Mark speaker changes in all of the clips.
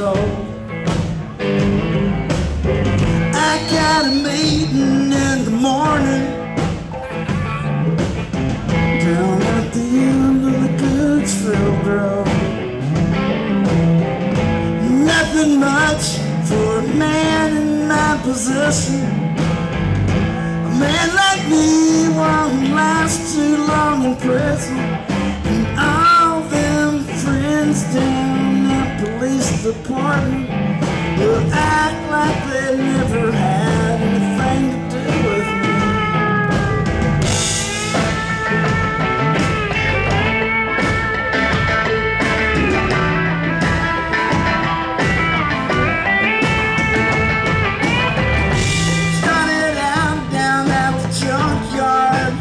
Speaker 1: road. I got a meeting in the morning down at the end of the Goodsville Road. Nothing much for a man in my position. A man like me won't last too long in prison. And all them friends down at the police department will act like they never had anything to do with me. Started out down at the junkyard,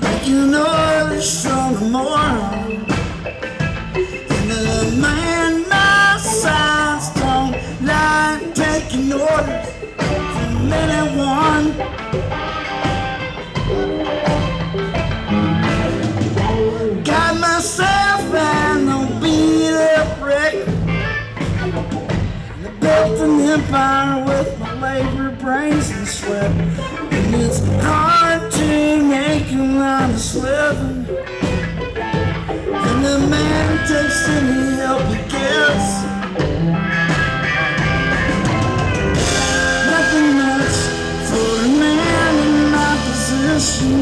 Speaker 1: taking orders from the morning. And the man my size don't like taking orders from anyone. Got myself an old beat-up record, and I built an empire with my labor, brains, and sweat. And it's hard to make an honest living, and the man takes any help he gets. Nothing much for a man in my position.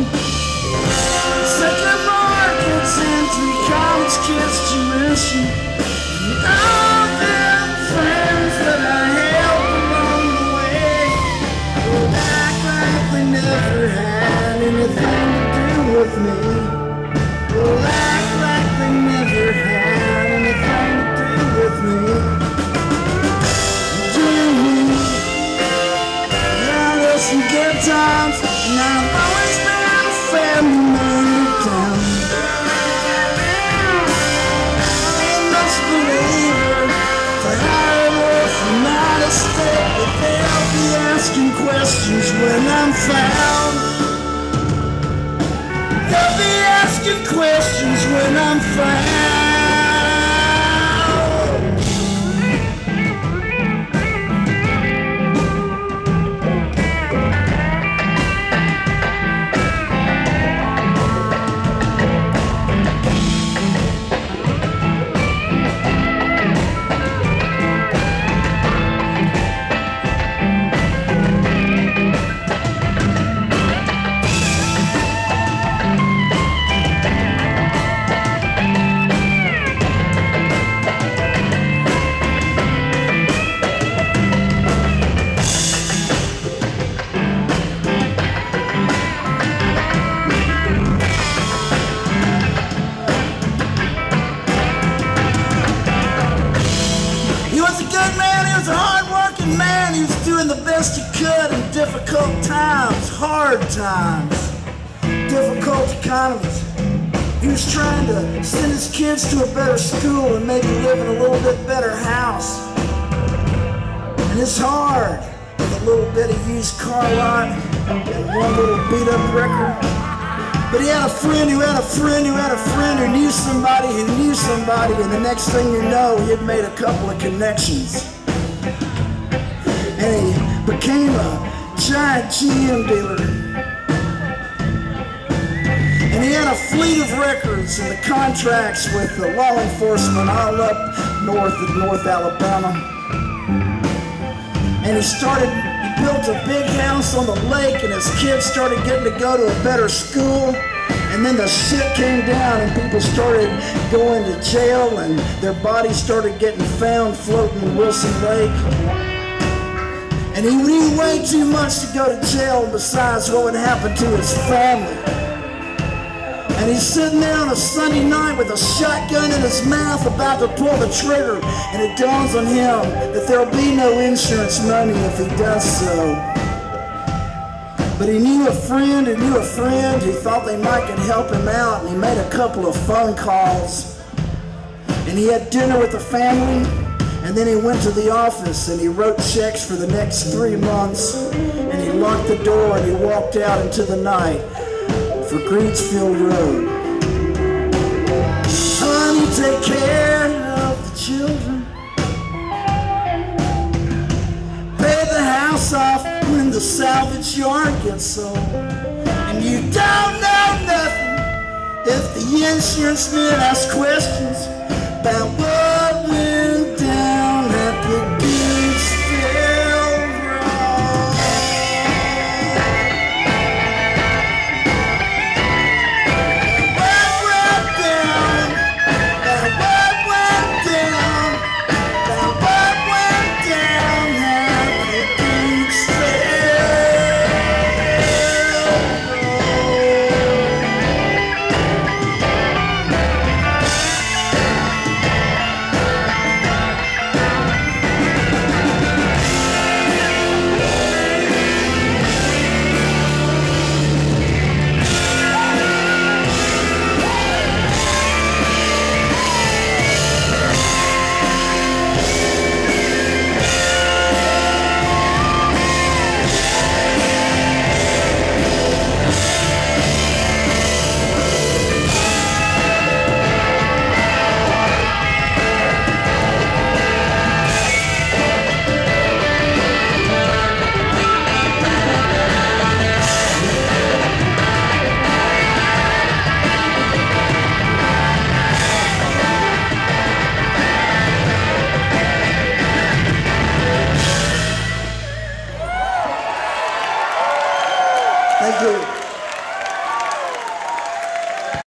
Speaker 1: Second mortgage and 3 college kids' tuition. And all them friends that I helped along the way will act like they never had anything to do with me. Will act like they never had anything to do with me. Now there's some good times, and I've always been a family man in town. Ain't much believer for hard work from out of state, but they'll be asking questions when I'm found. They'll be asking questions when I'm found. He was a good man, he was a hard-working man. He was doing the best he could in difficult times, hard times, difficult economies. He was trying to send his kids to a better school and maybe live in a little bit better house. And it's hard with a little bit of used car lot and one little beat-up record. But he had a friend who had a friend who had a friend who knew somebody who knew somebody, and the next thing you know, he had made a couple of connections. And he became a giant GM dealer. And he had a fleet of records and the contracts with the law enforcement all up north of North Alabama. And he built a big house on the lake, and his kids started getting to go to a better school. And then the shit came down and people started going to jail, and their bodies started getting found floating in Wilson Lake. And he knew way too much to go to jail, besides what would happen to his family. And he's sitting there on a Sunday night with a shotgun in his mouth about to pull the trigger, and it dawns on him that there'll be no insurance money if he does so. But he knew a friend who thought they might could help him out, and he made a couple of phone calls. And he had dinner with the family, and then he went to the office and he wrote checks for the next 3 months, and he locked the door and he walked out into the night for Greensfield Road. Honey, take care of the children. Pay the house off when the salvage yard gets sold. And you don't know nothing if the insurance man asks questions about what went down at the Goode railroad. What went down? What went down? What went down at the Goode Thank you.